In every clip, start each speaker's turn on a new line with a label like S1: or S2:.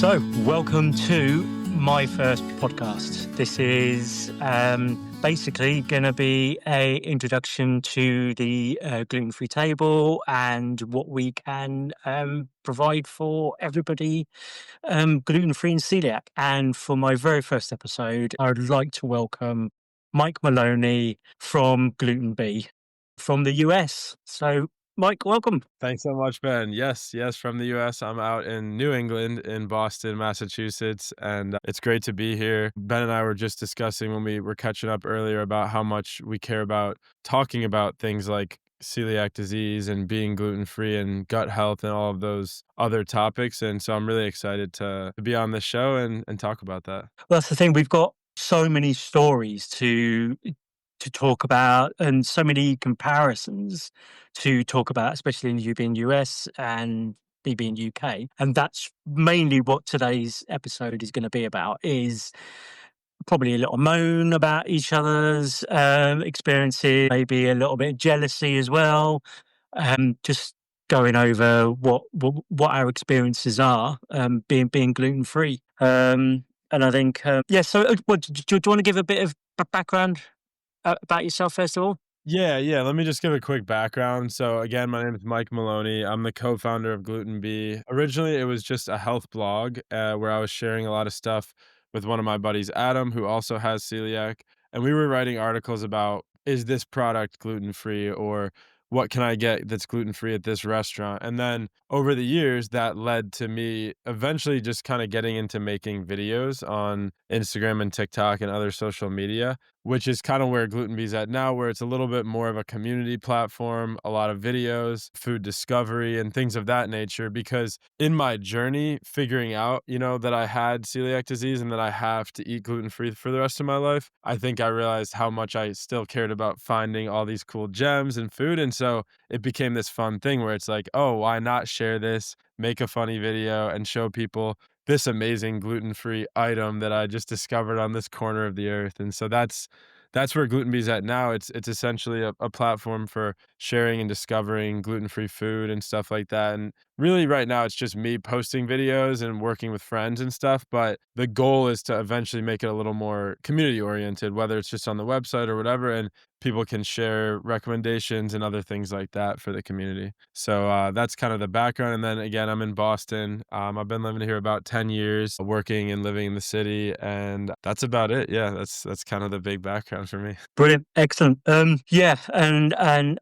S1: So, welcome to my first podcast. This is basically going to be a introduction to the gluten-free table and what we can provide for everybody gluten-free and celiac. And for my very first episode, I would like to welcome Mike Maloney from GlutenBee from the US. So, Mike, welcome.
S2: Thanks so much, Ben. Yes, from the US. I'm out in New England in Boston, Massachusetts, and it's great to be here. Ben and I were just discussing when we were catching up earlier about how much we care about talking about things like celiac disease and being gluten-free and gut health and all of those other topics. And so I'm really excited to be on this show and talk about that.
S1: Well, that's the thing. We've got so many stories to talk about and so many comparisons to talk about, especially in you being US and me being UK. And that's mainly what today's episode is going to be about, is probably a little moan about each other's experiences, maybe a little bit of jealousy as well. Just going over what our experiences are being gluten free. And I think yeah. So, do you want to give a bit of background about yourself first of all?
S2: Yeah. Let me just give a quick background. So again, my name is Mike Maloney. I'm the co-founder of GlutenBee. Originally, it was just a health blog where I was sharing a lot of stuff with one of my buddies, Adam, who also has celiac, and we were writing articles about, is this product gluten-free, or what can I get that's gluten-free at this restaurant? And then over the years, that led to me eventually just kind of getting into making videos on Instagram and TikTok and other social media, which is kind of where GlutenBee's at now, where it's a little bit more of a community platform, a lot of videos, food discovery, and things of that nature. Because in my journey, figuring out, that I had celiac disease and that I have to eat gluten free for the rest of my life, I think I realized how much I still cared about finding all these cool gems in food. And so it became this fun thing where it's like, oh, why not share this, make a funny video, and show people this amazing gluten-free item that I just discovered on this corner of the earth. And so that's where GlutenBee's at now. It's essentially a platform for sharing and discovering gluten-free food and stuff like that. And really right now it's just me posting videos and working with friends and stuff, but the goal is to eventually make it a little more community oriented, whether it's just on the website or whatever, and people can share recommendations and other things like that for the community. So that's kind of the background. And then again, I'm in Boston. I've been living here about 10 years, working and living in the city, and that's about it. Yeah, that's kind of the big background for me.
S1: Brilliant, excellent. Yeah, and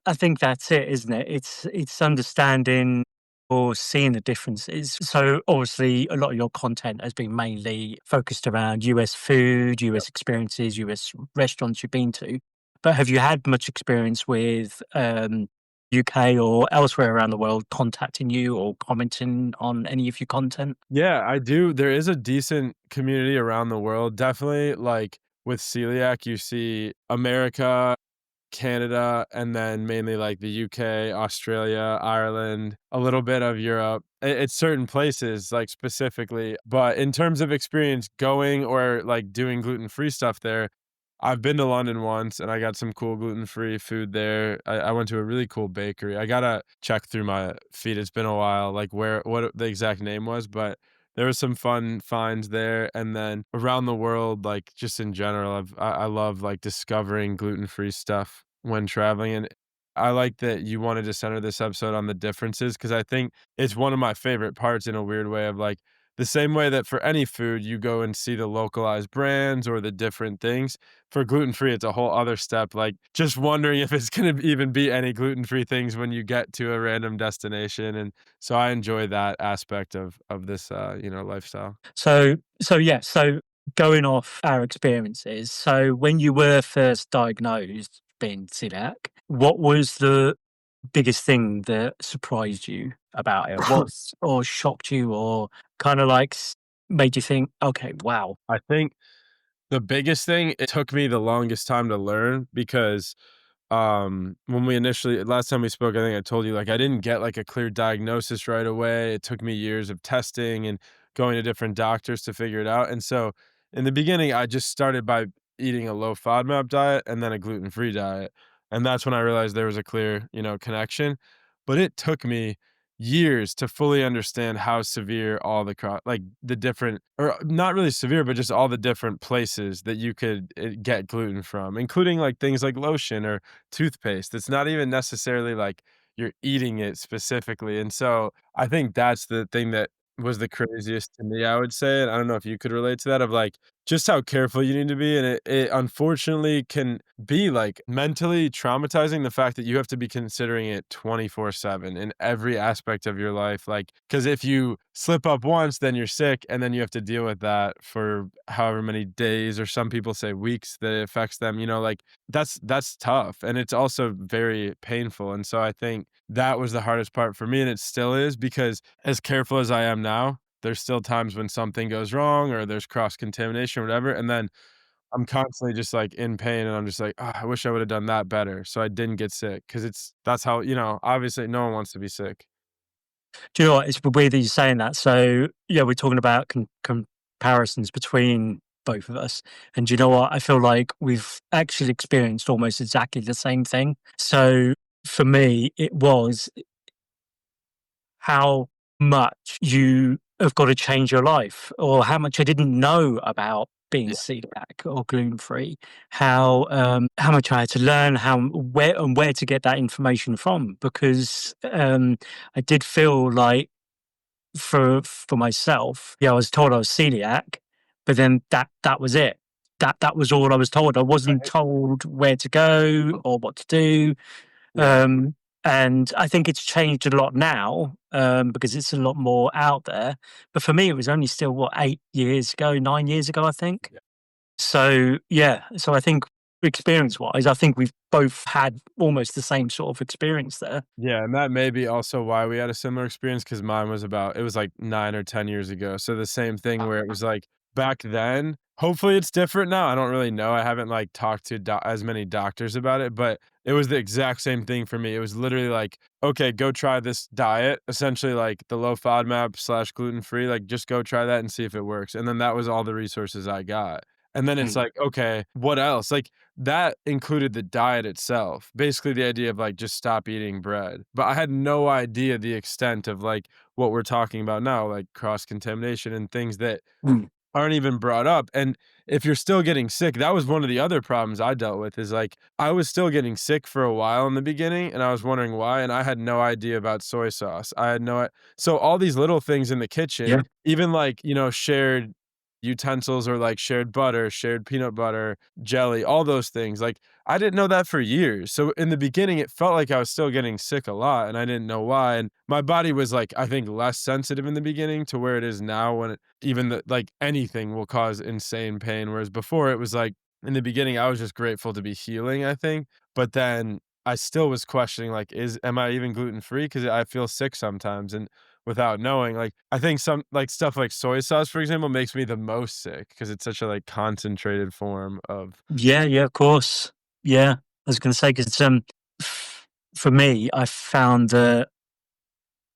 S1: I think that's it, isn't it? It's understanding or seeing the differences. So obviously, a lot of your content has been mainly focused around US food, US experiences, US restaurants you've been to. But have you had much experience with UK or elsewhere around the world contacting you or commenting on any of your content?
S2: Yeah, I do. There is a decent community around the world. Definitely, like with celiac, you see America, Canada, and then mainly like the UK, Australia, Ireland, a little bit of Europe. It's certain places, like specifically. But in terms of experience going or like doing gluten-free stuff there, I've been to London once and I got some cool gluten-free food there. I went to a really cool bakery. I gotta check through my feed. It's been a while, like what the exact name was, but there was some fun finds there. And then around the world, like just in general, I love like discovering gluten-free stuff when traveling. And I like that you wanted to center this episode on the differences because I think it's one of my favorite parts in a weird way of like the same way that for any food you go and see the localized brands or the different things. For gluten-free, it's a whole other step, like just wondering if it's gonna even be any gluten-free things when you get to a random destination. And so I enjoy that aspect of this lifestyle.
S1: So yeah, so going off our experiences, so when you were first diagnosed being celiac, what was the biggest thing that surprised you about it? Or shocked you or kind of like made you think, okay, wow.
S2: I think the biggest thing, it took me the longest time to learn because when we initially last time we spoke, I think I told you, like, I didn't get, like, a clear diagnosis right away. It took me years of testing and going to different doctors to figure it out, and so, in the beginning, I just started by eating a low FODMAP diet and then a gluten-free diet, and that's when I realized there was a clear, connection, but it took me years to fully understand how severe all the like the different, or not really severe, but just all the different places that you could get gluten from, including like things like lotion or toothpaste. It's not even necessarily like you're eating it specifically. And so I think that's the thing that was the craziest to me, I would say. And I don't know if you could relate to that, of like just how careful you need to be. And it unfortunately can be like mentally traumatizing, the fact that you have to be considering it 24/7 in every aspect of your life. Like, because if you slip up once, then you're sick, and then you have to deal with that for however many days, or some people say weeks, that it affects them, like that's tough. And it's also very painful. And so I think that was the hardest part for me, and it still is, because as careful as I am now, there's still times when something goes wrong or there's cross contamination or whatever. And then I'm constantly just, like, in pain, and I'm just like, "Ah, I wish I would've done that better so I didn't get sick." Because that's how, obviously, no one wants to be sick.
S1: Do you know what? It's weird that you're saying that. So, yeah, we're talking about comparisons between both of us. And do you know what? I feel like we've actually experienced almost exactly the same thing. So, for me, it was how much you have got to change your life, or how much I didn't know about being
S2: Yeah.
S1: celiac or gluten free, how much I had to learn, how where to get that information from, because I did feel like for myself, yeah, I was told I was celiac, but then that was it. That was all I was told. I wasn't
S2: Right.
S1: told where to go or what to do.
S2: Yeah.
S1: Um, and I think it's changed a lot now, because it's a lot more out there. But for me, it was only still what 8 years ago, 9 years ago, I think.
S2: Yeah.
S1: So yeah, so I think experience wise, I think we've both had almost the same sort of experience there.
S2: Yeah, and that may be also why we had a similar experience, because mine was it was, like, 9 or 10 years ago, so the same thing where it was, like, back then. Hopefully, it's different now, I don't really know, I haven't, like, talked to as many doctors about it, but it was the exact same thing for me. It was literally like, "Okay, go try this diet," essentially, like, the low FODMAP slash gluten-free, like, "Just go try that and see if it works," and then that was all the resources I got, and then it's
S1: Mm.
S2: like, "Okay, what else?" Like, that included the diet itself, basically the idea of, like, just stop eating bread, but I had no idea the extent of, like, what we're talking about now, like cross-contamination and things that
S1: Mm.
S2: aren't even brought up. And if you're still getting sick, that was one of the other problems I dealt with, is, like, I was still getting sick for a while in the beginning, and I was wondering why, and I had no idea about soy sauce. I had no I So all these little things in the
S1: Yeah.
S2: kitchen, even, like, shared utensils, or, like, shared butter, shared peanut butter, jelly, all those things, like, I didn't know that for years. So in the beginning, it felt like I was still getting sick a lot, and I didn't know why, and my body was, like, I think, less sensitive in the beginning to where it is now, when even like, anything will cause insane pain, whereas before it was like, in the beginning, I was just grateful to be healing, I think, but then I still was questioning, like, am I even gluten free? Because I feel sick sometimes, and without knowing, like, I think some, like, stuff like soy sauce, for example, makes me the most sick because it's such a, like, concentrated form of.
S1: Yeah, yeah, of course. Yeah, I was going to say because for me, I found that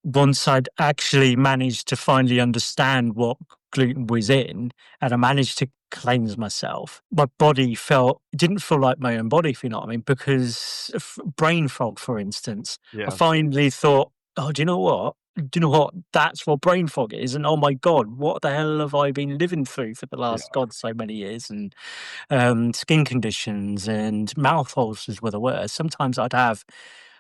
S1: once I'd actually managed to finally understand what gluten was in, and I managed to cleanse myself, my body felt it didn't feel like my own body, if you know what I mean. Because brain fog, for instance, I
S2: Yeah,
S1: finally thought, oh, do you know what? Do you know what? That's what brain fog is. And oh my God, what the hell have I been living through for the
S2: yeah.
S1: last God so many years? And skin conditions and mouth ulcers were the worst. Sometimes I'd have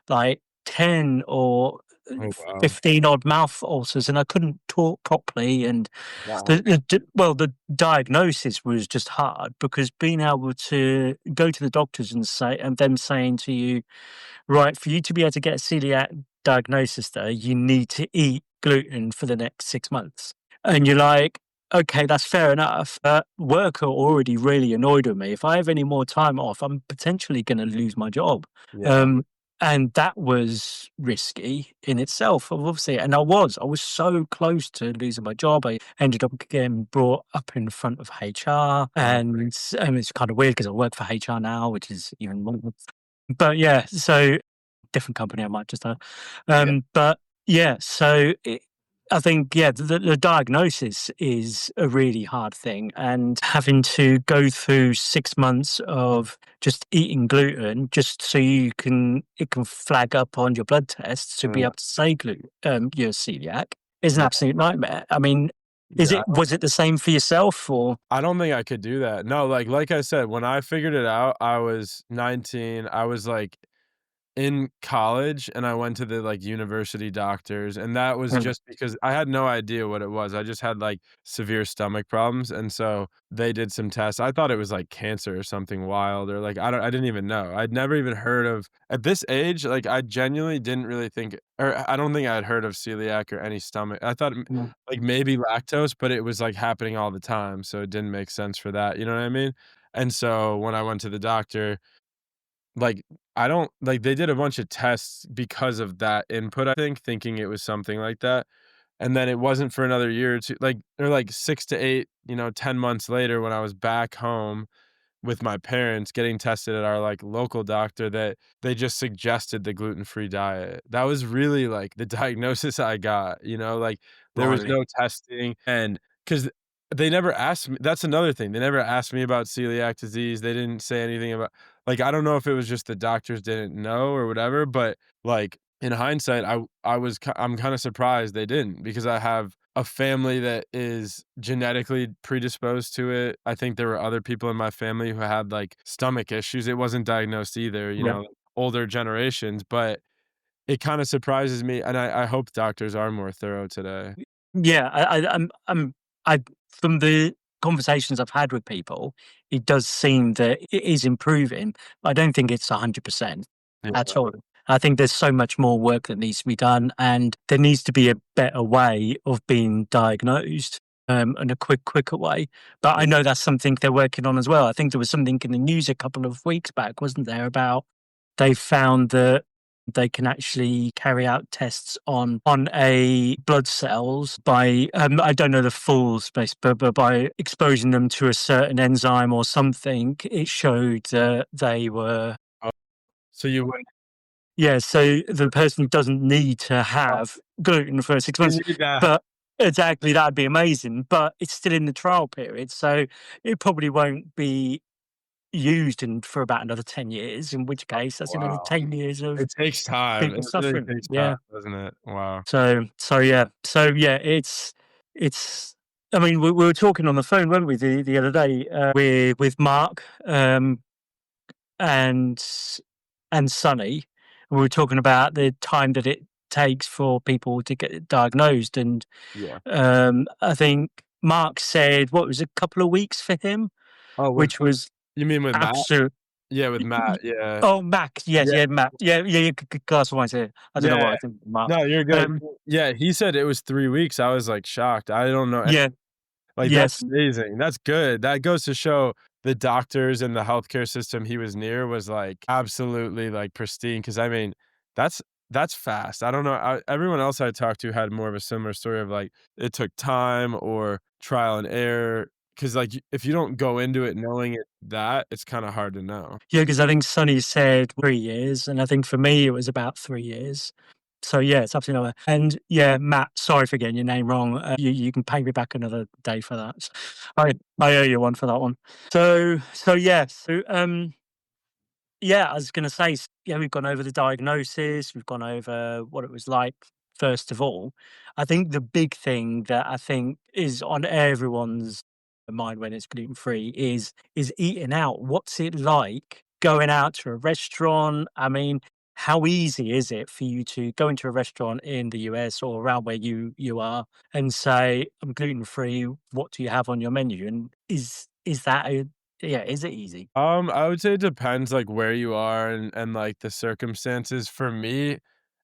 S1: like 10 or
S2: Oh, wow.
S1: 15 odd mouth ulcers and I couldn't talk properly. And
S2: Wow.
S1: the diagnosis was just hard because being able to go to the doctors and say, and them saying to you, right, for you to be able to get a celiac diagnosis, though, you need to eat gluten for the next 6 months. And you're like, okay, that's fair enough. But work are already really annoyed with me. If I have any more time off, I'm potentially going to lose my job.
S2: Yeah.
S1: Um, and that was risky in itself, obviously. And I was so close to losing my job. I ended up getting brought up in front of HR.
S2: Wow.
S1: And it's kind of weird because I work for HR now, which is even more. But yeah, so different company I might just
S2: Yeah.
S1: but yeah, so I think, yeah, the diagnosis is a really hard thing, and having to go through 6 months of just eating gluten just so it can flag up on your blood tests to be
S2: Mm,
S1: able to say you're celiac is an
S2: yeah,
S1: absolute nightmare. I mean,
S2: yeah.
S1: was it the same for yourself or?
S2: I don't think I could do that. No, like I said, when I figured it out, I was 19. I was, like, in college, and I went to the, like, university doctors, and that was
S1: Mm,
S2: just because I had no idea what it was. I just had, like, severe stomach problems, and so they did some tests. I thought it was, like, cancer or something wild, or, like, I didn't even know. I'd never even heard of at this age, like, I genuinely didn't really think, or I don't think I'd heard of celiac or any stomach. I thought,
S1: mm,
S2: like, maybe lactose, but it was, like, happening all the time, so it didn't make sense for that, you know what I mean? And so when I went to the doctor, like, I don't like, they did a bunch of tests because of that input, I think, thinking it was something like that, and then it wasn't for another year or 2, like, or, like, 6 to 8, 10 months later when I was back home with my parents getting tested at our, like, local doctor, that they just suggested the gluten-free diet. That was really, like, the diagnosis I got, like, there was
S1: blimey.
S2: no testing, and 'cause they never asked me. That's another thing, they never asked me about celiac disease, they didn't say anything about, like, I don't know if it was just the doctors didn't know or whatever, but, like, in hindsight, I'm kinda surprised they didn't, because I have a family that is genetically predisposed to it. I think there were other people in my family who had, like, stomach issues. It wasn't diagnosed either,
S1: Yeah.
S2: older generations, but it kinda surprises me, and I hope doctors are more thorough today.
S1: Yeah, I from the conversations I've had with people, it does seem that it is improving. I don't think it's 100% at
S2: Yeah,
S1: all. I think there's so much more work that needs to be done, and there needs to be a better way of being diagnosed, and a quicker way. But I
S2: yeah.
S1: know that's something they're working on as well. I think there was something in the news a couple of weeks back, wasn't there, about they found that they can actually carry out tests on a blood cells by I don't know the full space, but by exposing them to a certain enzyme or something, it showed that they were,
S2: Oh, so you wouldn't
S1: yeah. So the person doesn't need to
S2: oh,
S1: have gluten for 6 months,
S2: you need that.
S1: but exactly that'd be amazing. But it's still in the trial period, so it probably won't be used in for about another 10 years. In which case, that's another
S2: Wow.
S1: 10 years of
S2: It takes time.
S1: people
S2: It really
S1: suffering.
S2: takes time,
S1: Yeah.
S2: doesn't it? Wow.
S1: So yeah, it's. I mean, we were talking on the phone, weren't we, the other day, with Mark, and Sunny. We were talking about the time that it takes for people to get diagnosed, and
S2: Yeah.
S1: I think Mark said what was a couple of weeks for him,
S2: Oh, with
S1: which was
S2: you mean with Matt?
S1: absolute.
S2: Yeah, with Matt, yeah.
S1: Oh, Mac, yes,
S2: Yeah.
S1: yeah, Matt, yeah, yeah, yeah. Class wise here. I don't know
S2: Yeah.
S1: what I think, Mark.
S2: No, you're good.
S1: Um,
S2: Yeah, he said it was 3 weeks. I was, like, shocked. I don't know,
S1: yeah,
S2: like, that's
S1: yes.
S2: amazing. That's good. That goes to show the doctors and the healthcare system he was near was, like, absolutely, like, pristine. Because I mean, that's that's fast. I don't know, everyone else I talked to had more of a similar story of, like, it took time or trial and error. Because like, if you don't go into it knowing it's kinda hard to know.
S1: Yeah, because I think Sonny said 3 years, and I think for me it was about 3 years. So, yeah, it's absolutely not bad. And, yeah, Matt, sorry for getting your name wrong. You can pay me back another day for that. I owe you one for that one. Yeah, I was gonna say, yeah, we've gone over the diagnosis, we've gone over what it was like, first of all. I think the big thing that I think is on everyone's mind when it's gluten-free is eating out. What's it like going out to a restaurant? I mean, how easy is it for you to go into a restaurant in the US or around where you are and say, "I'm gluten-free, what do you have on your menu?" And is that a yeah, is it easy?
S2: I would say it depends, like, where you are and, like, the circumstances. For me,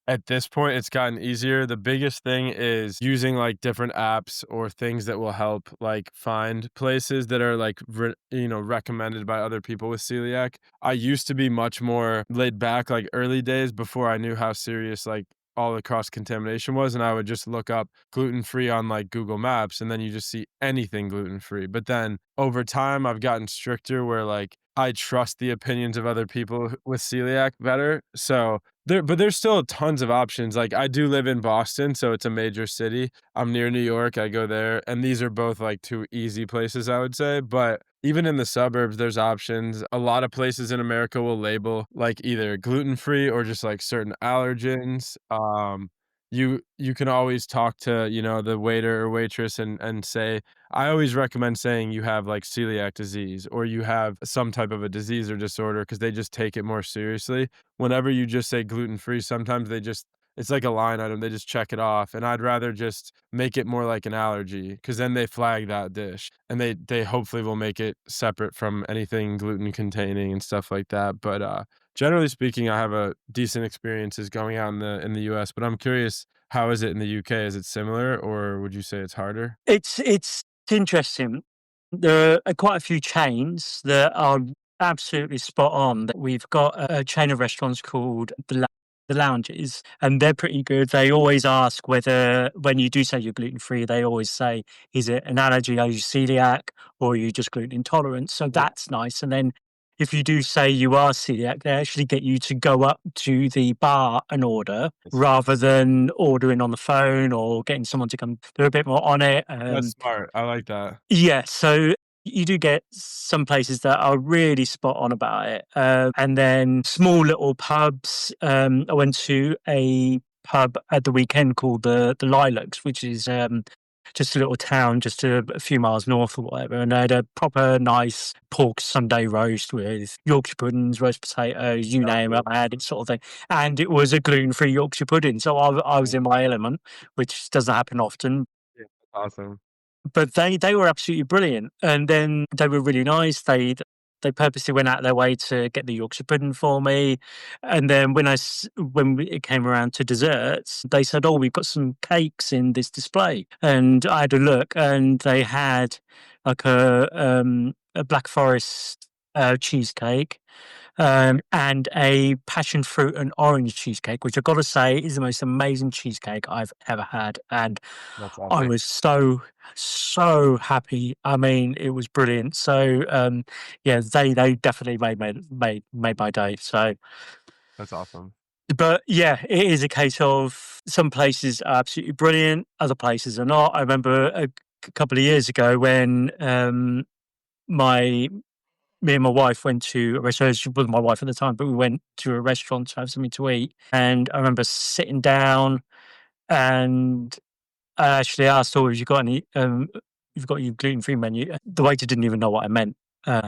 S2: at this point, it's gotten easier. The biggest thing is using, like, different apps or things that will help, like, find places that are, like, recommended by other people with celiac. I used to be much more laid back, like, early days before I knew how serious, like, all the cross-contamination was, and I would just look up gluten-free on, like, Google Maps, and then you just see anything gluten-free. But then over time, I've gotten stricter where, like, I trust the opinions of other people with celiac better. So There's still tons of options, like, I do live in Boston, so it's a major city. I'm near New York, I go there, and these are both, like, 2 easy places, I would say, but even in the suburbs, there's options. A lot of places in America will label, like, either gluten-free or just, like, certain allergens. You can always talk to, the waiter or waitress and say I always recommend saying you have, like, celiac disease or you have some type of a disease or disorder because they just take it more seriously. Whenever you just say gluten-free, sometimes it's like a line item, they just check it off, and I'd rather just make it more like an allergy, because then they flag that dish, and they hopefully will make it separate from anything gluten containing and stuff like that, but, generally speaking, I have a decent experiences going out in the US, but I'm curious, how is it in the UK? Is it similar, or would you say it's harder?
S1: It's interesting. There are quite a few chains that are absolutely spot on. We've got a chain of restaurants called the Lounges, and they're pretty good. They always ask whether, when you do say you're gluten free, they always say, "Is it an allergy? Are you celiac, or are you just gluten intolerant?" So
S2: Yeah,
S1: that's nice. And then if you do say you are celiac, they actually get you to go up to the bar and order
S2: that's
S1: rather than ordering on the phone or getting someone to come. They're a bit more on it.
S2: that's smart, I like that.
S1: Yeah, so you do get some places that are really spot on about it. And then small little pubs. I went to a pub at the weekend called the Lilacs, which is just a little town just a few miles north or whatever. And they had a proper nice pork Sunday roast with Yorkshire puddings, roast potatoes, you
S2: Sounds
S1: name it,
S2: good.
S1: I had it sort of thing. And it was a gluten free Yorkshire pudding. So I was
S2: Yeah,
S1: in my element, which doesn't happen often,
S2: yeah, awesome.
S1: but they were absolutely brilliant, and then they were really nice. They purposely went out their way to get the Yorkshire pudding for me, and then it came around to desserts, they said, "Oh, we've got some cakes in this display," and I had a look, and they had like a Black Forest cheesecake, and a passion fruit and orange cheesecake, which I've got to say is the most amazing cheesecake I've ever had. And
S2: That's
S1: I
S2: awesome.
S1: was so happy. I mean, it was brilliant. So yeah, they definitely made my day. So,
S2: That's awesome.
S1: but yeah, it is a case of some places are absolutely brilliant, other places are not. I remember couple of years ago when my me and my wife went to a restaurant. She wasn't my wife at the time, but we went to a restaurant to have something to eat. And I remember sitting down, and I actually asked, "Oh, have you got any, you've got your gluten-free menu?" The waiter didn't even know what I meant.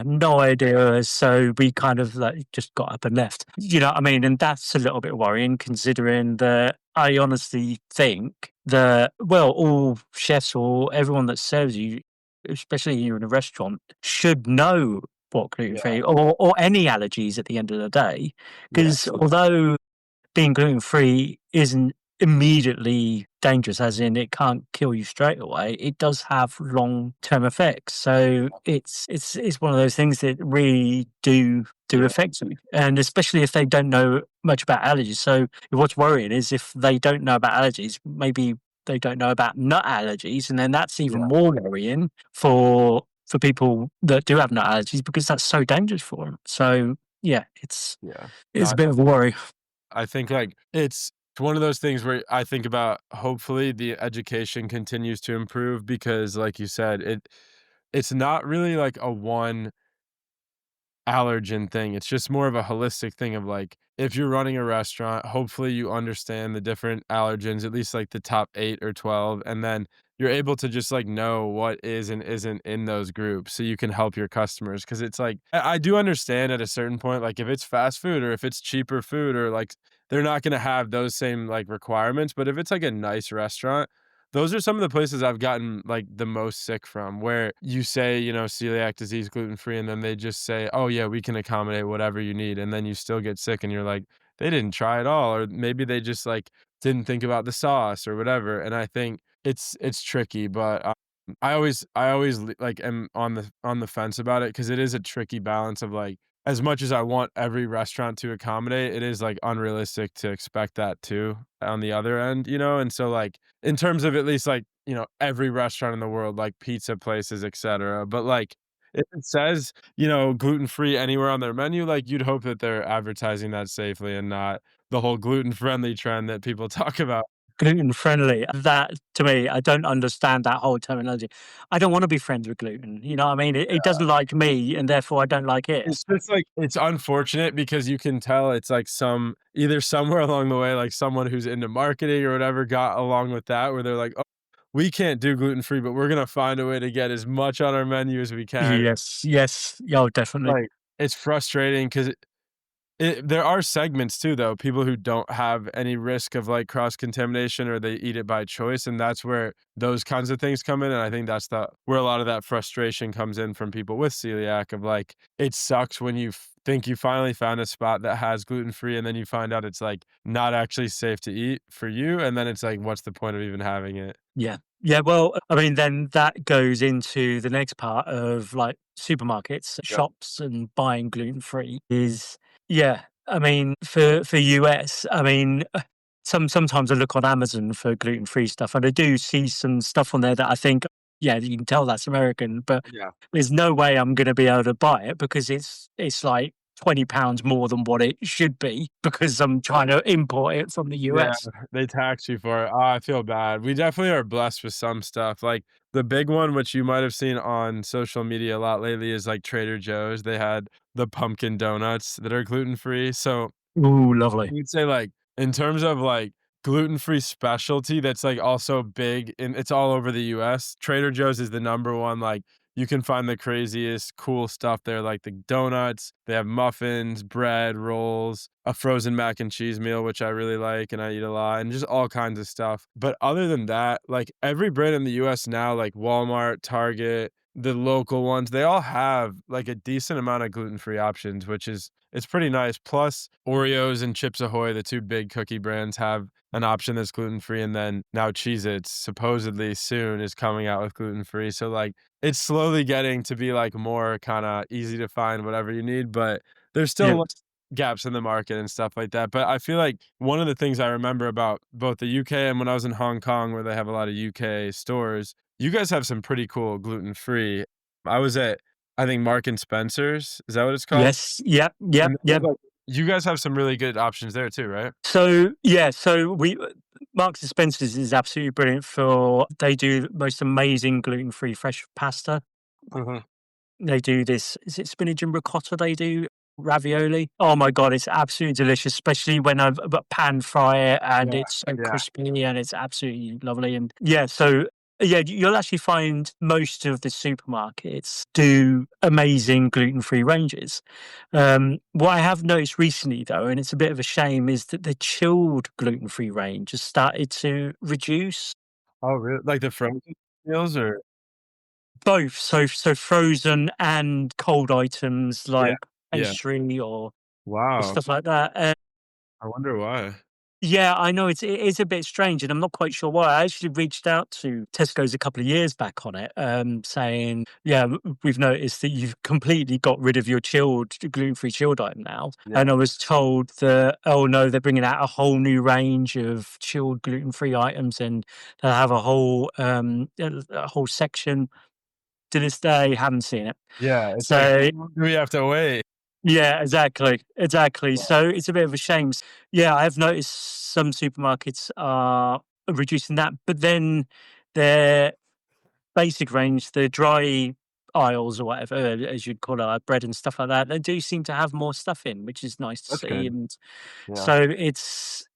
S1: No idea. So we kind of like just got up and left. You know what I mean? And that's a little bit worrying considering that I honestly think that, well, all chefs or everyone that serves you, especially here in a restaurant, should know what
S2: Yeah,
S1: gluten-free or any allergies at the end of the day.
S2: yeah,
S1: Because although being gluten free isn't immediately dangerous, as in it can't kill you straight away. It does have long term effects. So it's one of those things that really do
S2: yeah,
S1: affect you, and especially if they don't know much about allergies. So what's worrying is if they don't know about allergies, maybe they don't know about nut allergies, and then that's even
S2: yeah,
S1: more worrying for people that do have nut allergies because that's so dangerous for them. So yeah,
S2: yeah.
S1: it's
S2: No,
S1: a bit of a worry.
S2: I think, like, it's one of those things where I think about hopefully the education continues to improve because, like you said, it's not really like a one allergen thing. It's just more of a holistic thing of like, if you're running a restaurant, hopefully you understand the different allergens, at least like the top 8 or 12, and then you're able to just like know what is and isn't in those groups so you can help your customers. Cause it's like, I do understand at a certain point, like if it's fast food or if it's cheaper food or like they're not going to have those same like requirements. But if it's like a nice restaurant, those are some of the places I've gotten, like, the most sick from, where you say, celiac disease, gluten free, and then they just say, "Oh, yeah, we can accommodate whatever you need," and then you still get sick, and you're like, "They didn't try at all," or maybe they just, like, didn't think about the sauce or whatever, and I think it's tricky, but, I always like, am on the fence about it because it is a tricky balance of, like, as much as I want every restaurant to accommodate, it is, like, unrealistic to expect that too on the other end, and so, like, in terms of at least, like, every restaurant in the world, like pizza places, etcetera, but, like, if it says, gluten-free anywhere on their menu, like, you'd hope that they're advertising that safely and not the whole gluten-friendly trend that people talk about.
S1: Gluten friendly. That to me, I don't understand that whole terminology. I don't want to be friends with gluten. You know what I mean? It doesn't like me, and therefore I don't like it.
S2: It's just, like it's unfortunate because you can tell it's, like, either somewhere along the way, like, someone who's into marketing or whatever got along with that, where they're like, "Oh, we can't do gluten-free, but we're gonna find a way to get as much on our menu as we can."
S1: Yes, yes, oh, definitely.
S2: Like, it's frustrating 'cause there are segments too, though, people who don't have any risk of, like, cross-contamination or they eat it by choice, and that's where those kinds of things come in, and I think that's the where a lot of that frustration comes in from people with celiac of, like, it sucks when you think you finally found a spot that has gluten-free, and then you find out it's, like, not actually safe to eat for you, and then it's like, what's the point of even having it?
S1: Yeah. Yeah, well, I mean, then that goes into the next part of, like, supermarkets,
S2: Yep.
S1: shops, and buying gluten-free is yeah, I mean, for US, I mean, sometimes I look on Amazon for gluten-free stuff, and I do see some stuff on there that I think, yeah, you can tell that's American, but
S2: Yeah.
S1: there's no way I'm gonna be able to buy it because it's like £20 more than what it should be because I'm trying to import it from the
S2: Yeah,
S1: US.
S2: they tax you for it. Oh, I feel bad. We definitely are blessed with some stuff. Like the big one, which you might have seen on social media a lot lately, is like Trader Joe's. They had the pumpkin donuts that are gluten free. So
S1: Ooh, lovely.
S2: you'd say, like, in terms of, like, gluten-free specialty that's, like, also big and it's all over the US, Trader Joe's is the number one, like, you can find the craziest cool stuff there, like the donuts, they have muffins, bread, rolls, a frozen mac and cheese meal, which I really like and I eat a lot, and just all kinds of stuff. But other than that, like, every brand in the US now, like Walmart, Target, the local ones, they all have, like, a decent amount of gluten-free options, which is it's pretty nice. Plus, Oreos and Chips Ahoy, the 2 big cookie brands, have an option that's gluten-free, and then now Cheez-Its supposedly soon is coming out with gluten-free. So, like, it's slowly getting to be, like, more kinda easy to find whatever you need, but there's
S1: Yeah.
S2: still, like, gaps in the market and stuff like that. But I feel like one of the things I remember about both the UK and when I was in Hong Kong, where they have a lot of UK stores, you guys have some pretty cool gluten-free. I was at, I think, Mark& and Spencer's, is that what it's called?
S1: Yes. Yep. Yep.
S2: And
S1: Yep.
S2: you guys have some really good options there too, right?
S1: So yeah, so we Marks and Spencers is absolutely brilliant for they do the most amazing gluten-free fresh pasta.
S2: Mhm.
S1: They do this, is it spinach and ricotta they do? Ravioli. Oh my god, it's absolutely delicious, especially when I've pan fry it and
S2: Yeah,
S1: it's so
S2: yeah.
S1: crispy and it's absolutely lovely. And yeah, so yeah, you'll actually find most of the supermarkets do amazing gluten-free ranges. What I have noticed recently though, and it's a bit of a shame, is that the chilled gluten-free range has started to reduce.
S2: Oh, really? Like the frozen meals or
S1: Both, so frozen and cold items
S2: yeah,
S1: like
S2: yeah.
S1: pastry or
S2: Wow,
S1: stuff like that.
S2: I wonder why.
S1: Yeah, I know it is a bit strange, and I'm not quite sure why. I actually reached out to Tesco's a couple of years back on it, saying, "Yeah, we've noticed that you've completely got rid of your chilled gluten-free chilled item now."
S2: Yeah,
S1: And I was told that, "Oh no, they're bringing out a whole new range of chilled gluten-free items, and they'll have a whole section." To this day, haven't seen it.
S2: yeah, it's like, how
S1: So
S2: long do we have to wait?
S1: yeah, exactly, exactly.
S2: Wow.
S1: So it's a bit of a shame. Yeah, I have noticed some supermarkets are reducing that, but then their basic range, the dry aisles or whatever, as you'd call it, like bread and stuff like that, they do seem to have more stuff in, which is nice to
S2: That's
S1: see.
S2: good.
S1: And
S2: Yeah,
S1: so it's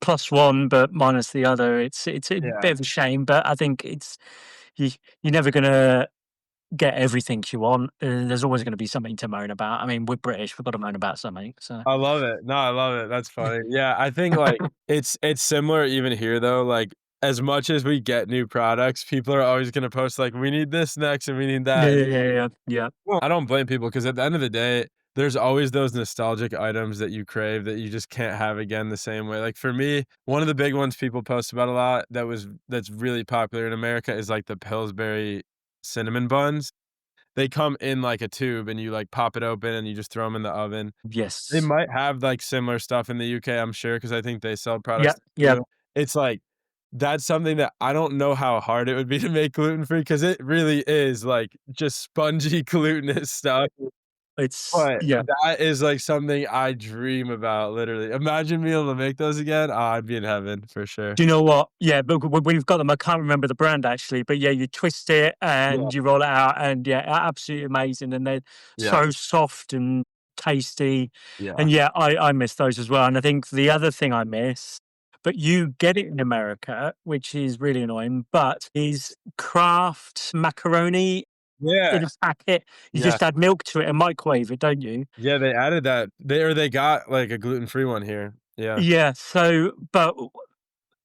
S1: plus one, but minus the other. It's a
S2: yeah.
S1: bit of a shame, but I think you, you're never gonna get everything you want. There's always going to be something to moan about. I mean, we're British, we've got to moan about something. So
S2: I love it. No, I love it. That's funny. Yeah, I think, like, it's similar even here though, like, as much as we get new products, people are always gonna post, like, "We need this next and we need
S1: yeah,
S2: that."
S1: yeah, yeah, yeah, yeah.
S2: Well, I don't blame people because at the end of the day, there's always those nostalgic items that you crave that you just can't have again the same way. Like for me, one of the big ones people post about a lot that's really popular in America is like the Pillsbury cinnamon buns. They come in like a tube and you like pop it open and you just throw them in the oven. They
S1: Yes,
S2: might have like similar stuff in the UK, I'm sure, because I think they sell
S1: yeah,
S2: products
S1: yeah,
S2: too. It's like that's something that I don't know how hard it would be to make gluten free because it really is like just spongy glutinous stuff.
S1: It's
S2: But
S1: yeah.
S2: that is, like, something I dream about, literally. Imagine being able to make those again. Oh, I'd be in heaven for sure.
S1: Do you know what? Yeah, but we've got them. I can't remember the brand actually, but yeah, you twist it
S2: Yeah,
S1: and you roll it out, and yeah, absolutely amazing. And they're
S2: yeah,
S1: so soft and tasty.
S2: yeah.
S1: And yeah, I miss those as well. And I think the other thing I miss, but you get it in America, which is really annoying, but is Kraft macaroni
S2: Yeah,
S1: in a packet. You
S2: yes.
S1: just add milk to it and microwave it, don't you?
S2: Yeah, they added that. They got, like, a gluten-free one here. Yeah.
S1: Yeah. So, but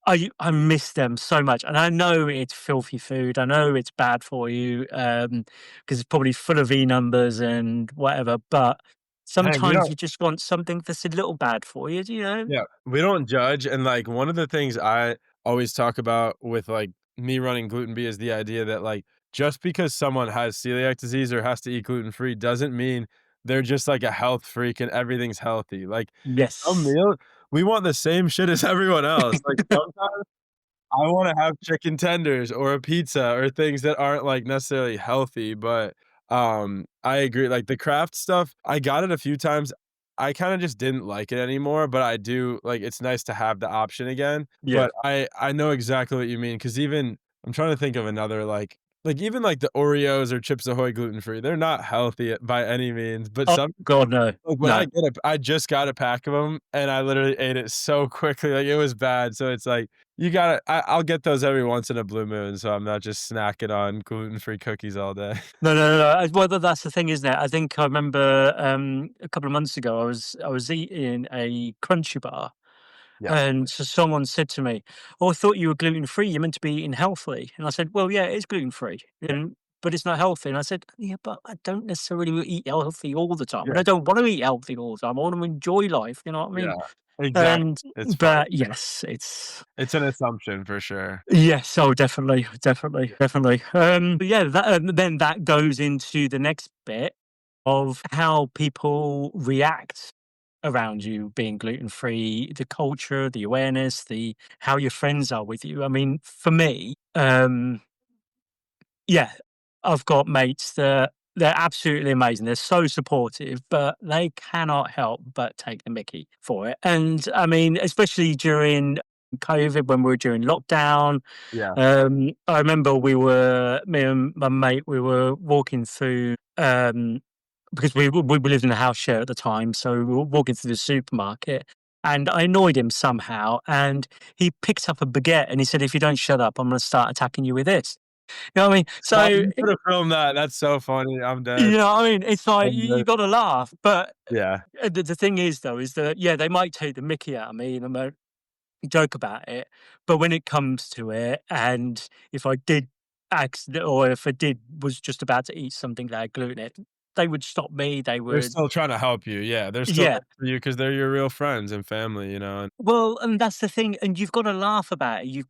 S1: I miss them so much, and I know it's filthy food. I know it's bad for you, because it's probably full of E numbers and whatever. But
S2: Hey, we
S1: sometimes
S2: don't
S1: you just want something that's a little bad for you. You know?
S2: Yeah, we don't judge, and, like, one of the things I always talk about with, like, me running GlutenBee is the idea that, like, just because someone has celiac disease or has to eat gluten-free doesn't mean they're just, like, a health freak and everything's healthy. Like, some
S1: Yes.
S2: meal we want the same shit as everyone else. Like, sometimes I wanna have chicken tenders or a pizza or things that aren't, like, necessarily healthy, but, I agree, like, the Kraft stuff, I got it a few times. I kinda just didn't like it anymore, but I do like, it's nice to have the option again,
S1: Yeah.
S2: but I know exactly what you mean because even I'm trying to think of another, even, like, the Oreos or Chips Ahoy gluten-free, they're not healthy by any means, but
S1: Oh
S2: some
S1: God, no,
S2: like, when
S1: no.
S2: I just got a pack of them, and I literally ate it so quickly, like, it was bad, so it's like, you gotta I'll get those every once in a blue moon, so I'm not just snacking on gluten-free cookies all day.
S1: No, no, no, no. Well, that's the thing, isn't it? I think I remember a couple of months ago, I was eating a Crunchy bar.
S2: Yeah,
S1: And so someone said to me, "Oh, I thought you were gluten free. You're meant to be eating healthily." And I said, "Well, yeah, it is gluten free,
S2: yeah,
S1: and but it's not healthy." And I said, "Yeah, but I don't necessarily eat healthy all the time, and
S2: yeah,
S1: I don't want to eat healthy all the time. I want to enjoy life. You know what I
S2: yeah,
S1: mean?"
S2: exactly,
S1: And
S2: it's funny.
S1: but yes, it's
S2: It's an assumption for sure.
S1: yes, oh, definitely, definitely, definitely. But yeah, that then that goes into the next bit of how people react around you being gluten free, the culture, the awareness, the how your friends are with you. I mean, for me, yeah, I've got mates that they're absolutely amazing. They're so supportive, but they cannot help but take the mickey for it. And I mean, especially during COVID when we were during lockdown,
S2: Yeah,
S1: I remember me and my mate, we were walking through, because we lived in a house share at the time, so we were walking through the supermarket, and I annoyed him somehow, and he picked up a baguette and he said, "If you don't shut up, I'm gonna start attacking you with this." You know what I mean?
S2: oh,
S1: So,
S2: you could have filmed that, that's so funny, I'm
S1: you
S2: dead.
S1: know what I mean? It's like
S2: I'm
S1: you
S2: dead.
S1: gotta laugh, but,
S2: Yeah.
S1: the thing is, though, is that, yeah, they might take the mickey out of me, and joke about it, but when it comes to it, and if I did accident or if I did was just about to eat something that had gluten in it, they would stop me, they
S2: They're
S1: would
S2: still trying to help you, yeah, they're still
S1: yeah.
S2: there for you because 'cause they're your real friends and family, you know, and
S1: Well, and that's the thing, and you've gotta laugh about it, you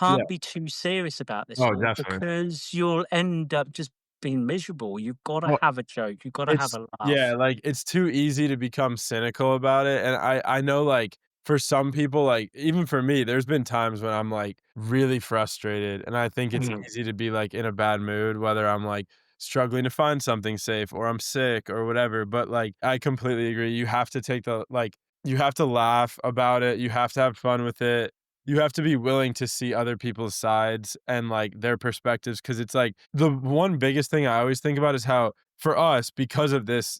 S2: yeah.
S1: can't be too serious about this
S2: Oh,
S1: all
S2: definitely.
S1: because you'll end up just being miserable. You've gotta
S2: Well,
S1: have a joke, you've gotta have
S2: it's
S1: a
S2: yeah,
S1: laugh.
S2: like, it's too easy to become cynical about it, and I know, like, for some people, like, even for me, there's been times when I'm, like, really frustrated, and I think it's
S1: Mhm.
S2: easy to be, like, in a bad mood, whether I'm, like, struggling to find something safe or I'm sick or whatever, but, like, I completely agree, you have to take the like, you have to laugh about it, you have to have fun with it, you have to be willing to see other people's sides and, like, their perspectives, because it's, like, the one biggest thing I always think about is how for us, because of this,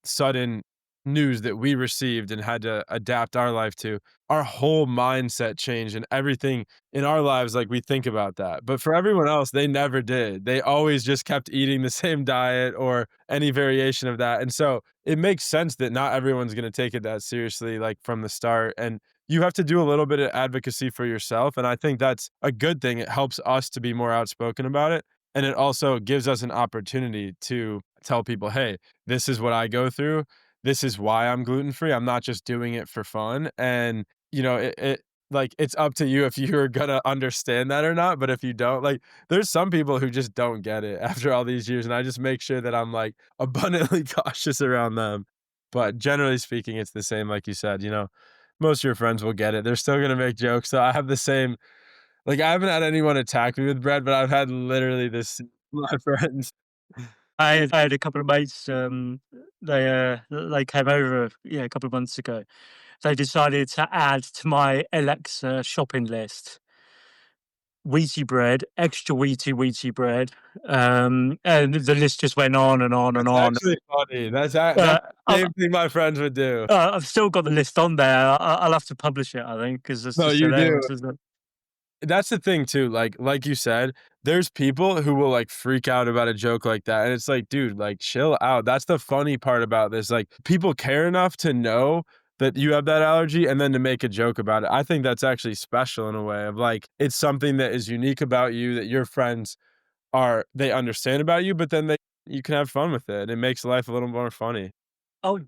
S2: sudden news that we received and had to adapt our life to, our whole mindset changed and everything in our lives, like, we think about that. But for everyone else, they never did. They always just kept eating the same diet or any variation of that. And so it makes sense that not everyone's going to take it that seriously, like from the start. And you have to do a little bit of advocacy for yourself. And I think that's a good thing. It helps us to be more outspoken about it. And it also gives us an opportunity to tell people, hey, this is what I go through. This is why I'm gluten free. I'm not just doing it for fun. And, like, it's up to you if you're gonna understand that or not. But if you don't, like, there's some people who just don't get it after all these years. And I just make sure that I'm like abundantly cautious around them. But generally speaking, it's the same, like you said, most of your friends will get it. They're still gonna make jokes. So I have the same like, I haven't had anyone attack me with bread, but I've had literally this my friends.
S1: I had a couple of mates, they came over, yeah, a couple of months ago. They decided to add to my Alexa shopping list wheaty bread, extra wheaty bread, and the list just went on and on and
S2: That's
S1: on.
S2: actually funny. That's
S1: Uh,
S2: the
S1: I've
S2: same thing my friends would do.
S1: I've still got the list on there. I'll have to publish it, I think, because it's
S2: No,
S1: just
S2: you do.
S1: hilarious, isn't it?
S2: That's the thing too, like you said, there's people who will, like, freak out about a joke like that, and it's like, "Dude, like, chill out." That's the funny part about this, like, people care enough to know that you have that allergy and then to make a joke about it. I think that's actually special in a way of, like, it's something that is unique about you that your friends they understand about you, but then you can have fun with it. It makes life a little more funny.
S1: Oh,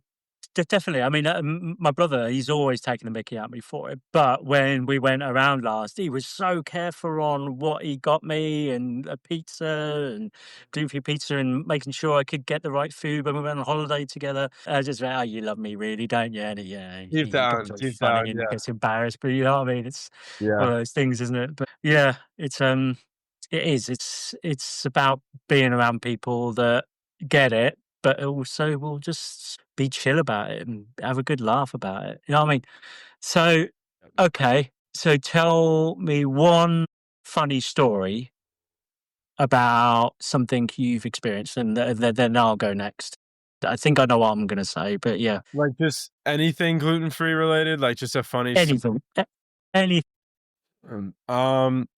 S1: definitely. I mean, my brother, he's always taking the mickey at me for it. But when we went around last, he was so careful on what he got me and a pizza and gluten-free pizza and making sure I could get the right food when we went on holiday together. I just went, oh, you love me, really, don't you? And yeah, he got all
S2: Deep
S1: funny
S2: down,
S1: and
S2: yeah.
S1: gets embarrassed. But you know what I mean? It's one
S2: Yeah.
S1: of those things, isn't it? But yeah, it is. It's about being around people that get it, but also will just be chill about it and have a good laugh about it. You know what I mean? So, okay. So tell me one funny story about something you've experienced, and then I'll go next. I think I know what I'm going to say, but yeah,
S2: Like, just anything gluten-free related, like, just a funny
S1: anything, any.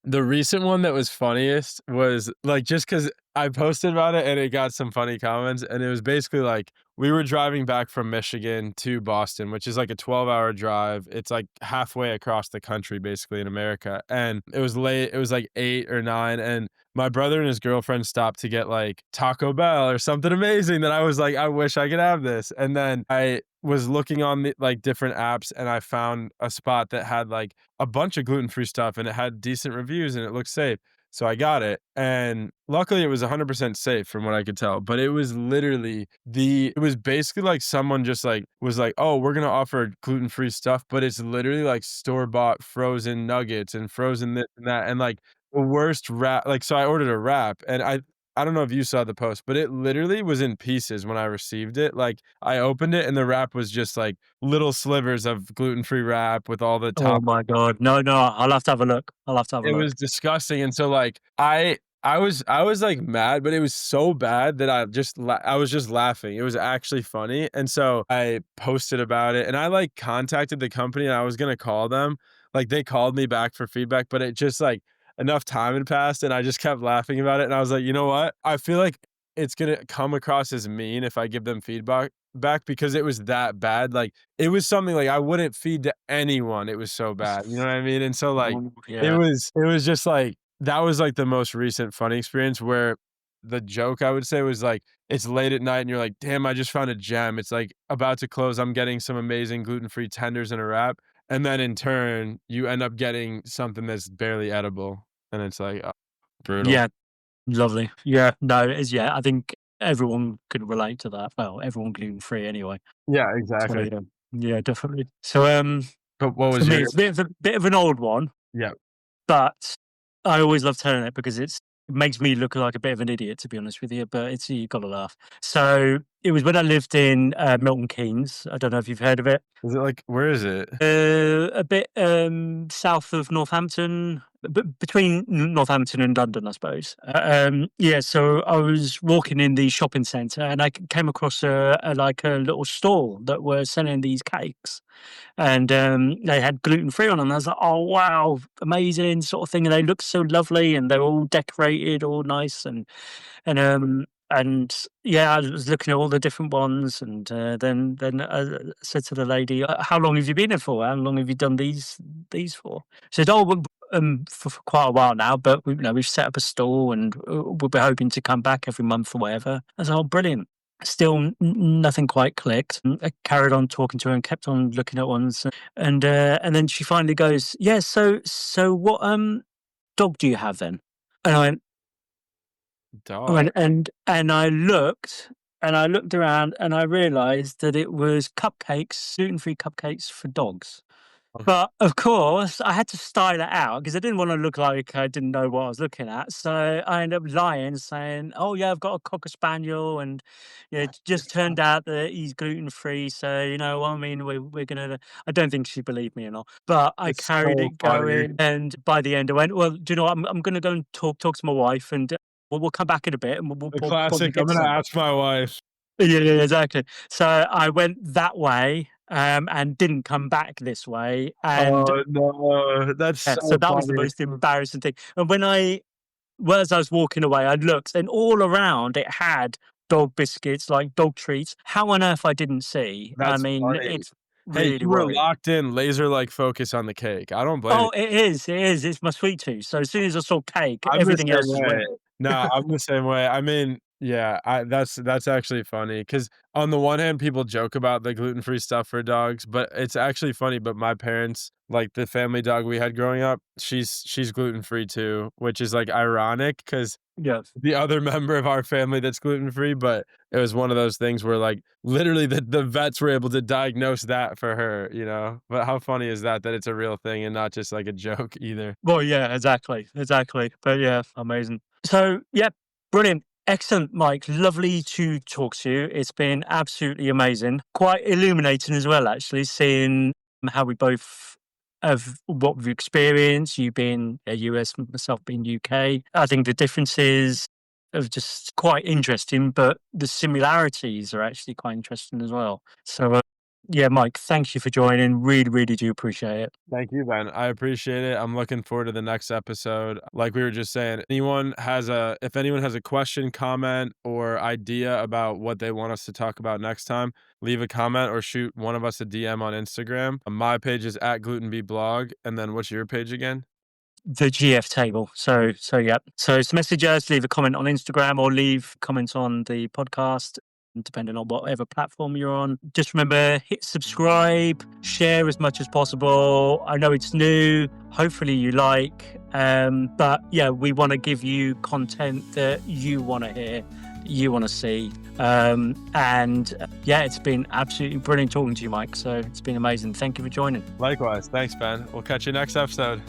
S2: The recent one that was funniest was, like, just 'cause I posted about it and it got some funny comments, and it was basically like, we were driving back from Michigan to Boston, which is like a 12-hour drive. It's, like, halfway across the country, basically, in America, and it was late, it was, like, 8 or 9, and my brother and his girlfriend stopped to get, like, Taco Bell or something amazing that I was like, "I wish I could have this," and then I was looking on the, like, different apps, and I found a spot that had, like, a bunch of gluten-free stuff, and it had decent reviews, and it looked safe. So I got it, and luckily it was 100% safe from what I could tell, but it was literally it was basically like someone just, like, was like, "Oh, we're gonna offer gluten-free stuff," but it's literally, like, store-bought frozen nuggets and frozen this and that, and, like, the worst wrap, like, so I ordered a wrap, and I don't know if you saw the post, but it literally was in pieces when I received it. Like, I opened it and the wrap was just, like, little slivers of gluten-free wrap with all the
S1: Oh
S2: top.
S1: my god, no, no, I'll have to have a look. I'll have to have a
S2: It
S1: look.
S2: was disgusting, and so, like, I was, like, mad, but it was so bad that I was just laughing. It was actually funny, and so I posted about it, and I, like, contacted the company, and I was gonna call them. Like, they called me back for feedback, but it just, like, enough time had passed, and I just kept laughing about it, and I was like, "You know what? I feel like it's gonna come across as mean if I give them feedback back because it was that bad." Like, it was something, like, I wouldn't feed to anyone, it was so bad, you know what I mean? And so, like,
S1: Ooh,
S2: it
S1: yeah,
S2: was it was just, like, that was, like, the most recent funny experience where the joke I would say was, like, it's late at night and you're like, "Damn, I just found a gem." It's, like, about to close, I'm getting some amazing gluten-free tenders and a wrap, and then in turn, you end up getting something that's barely edible, and it's, like, brutal.
S1: yeah. Lovely. Yeah, no, it is, yeah, I think everyone could relate to that. Well, everyone gluten-free anyway.
S2: Yeah,
S1: So,
S2: exactly.
S1: yeah. Yeah, definitely. So,
S2: But what
S1: for
S2: was
S1: me,
S2: your
S1: it's a bit of an old one,
S2: yeah.
S1: but I always love telling it because it makes me look like a bit of an idiot, to be honest with you, but it's you gotta laugh. So, it was when I lived in, Milton Keynes. I don't know if you've heard of it.
S2: Is it, like where is it?
S1: A bit, south of Northampton, between Northampton and London, I suppose. Yeah, so I was walking in the shopping centre and I came across like a little stall that were selling these cakes, and they had gluten free on them. I was like, "Oh wow, amazing!" sort of thing. And they looked so lovely, and they're all decorated, all nice, and yeah, I was looking at all the different ones, and then I said to the lady, "How long have you been here for? How long have you done these for?" She said, "Oh, for quite a while now, but we've set up a stall, and we'll be hoping to come back every month or whatever." I said, "Oh, brilliant." Still, nothing quite clicked. I carried on talking to her and kept on looking at ones, and then she finally goes, "Yeah, so what dog do you have then?" And I went,
S2: Dog.
S1: and I looked around and I realized that it was cupcakes, gluten-free cupcakes for dogs. But of course, I had to style it out because I didn't want to look like I didn't know what I was looking at. So I ended up lying, saying, "Oh yeah, I've got a cocker spaniel, and it just turned out that he's gluten free. So you know, what I mean, we're gonna." I don't think she believed me or not, but I
S2: It's
S1: carried
S2: so
S1: it
S2: funny.
S1: going, and by the end, I went, "Well, do you know what? I'm gonna go and talk to my wife, and we'll come back in a bit, and we'll
S2: The
S1: probably
S2: classic, "I'm
S1: get
S2: gonna
S1: some."
S2: ask my wife."
S1: Yeah, yeah, exactly. So I went that way, and didn't come back this way, and
S2: Oh, no, that's
S1: yeah, so
S2: so
S1: that was the
S2: funny.
S1: most embarrassing thing. And well, as I was walking away, I looked, and all around it had dog biscuits, like dog treats. How on earth I didn't see? I
S2: That's
S1: mean,
S2: funny.
S1: it's
S2: Hey,
S1: really
S2: you were
S1: worrying.
S2: locked in, laser-like focus on the cake. I don't blame you.
S1: Oh, it is, it is. It's my sweet tooth. So as soon as I saw cake,
S2: I'm the
S1: everything
S2: same
S1: else just
S2: way.
S1: went.
S2: No, I'm the same way. I mean, yeah, that's actually funny because on the one hand, people joke about the gluten-free stuff for dogs, but it's actually funny, but my parents, like, the family dog we had growing up, she's gluten-free too, which is, like, ironic because
S1: Yes.
S2: the other member of our family that's gluten-free, but it was one of those things where, like, literally the vets were able to diagnose that for her, you know? But how funny is that it's a real thing and not just, like, a joke either.
S1: Well, yeah, exactly, exactly. But yeah, amazing. So yeah, brilliant. Excellent, Mike. Lovely to talk to you. It's been absolutely amazing. Quite illuminating as well, actually, seeing how we both have what we've experienced. You being a US, myself being UK. I think the differences are just quite interesting, but the similarities are actually quite interesting as well. So, yeah, Mike, thank you for joining. Really, really do appreciate it.
S2: Thank you, Ben. I appreciate it. I'm looking forward to the next episode. Like we were just saying, if anyone has a question, comment, or idea about what they want us to talk about next time, leave a comment or shoot one of us a DM on Instagram. My page is at GlutenBee blog. And then what's your page again?
S1: The GF table. So yeah. So it's message us, leave a comment on Instagram or leave comments on the podcast, depending on whatever platform you're on. Just remember, hit subscribe, share as much as possible. I know it's new. Hopefully you like. But yeah, we want to give you content that you want to hear, you want to see. Yeah, it's been absolutely brilliant talking to you, Mike. So it's been amazing. Thank you for joining.
S2: Likewise. Thanks, Ben. We'll catch you next episode.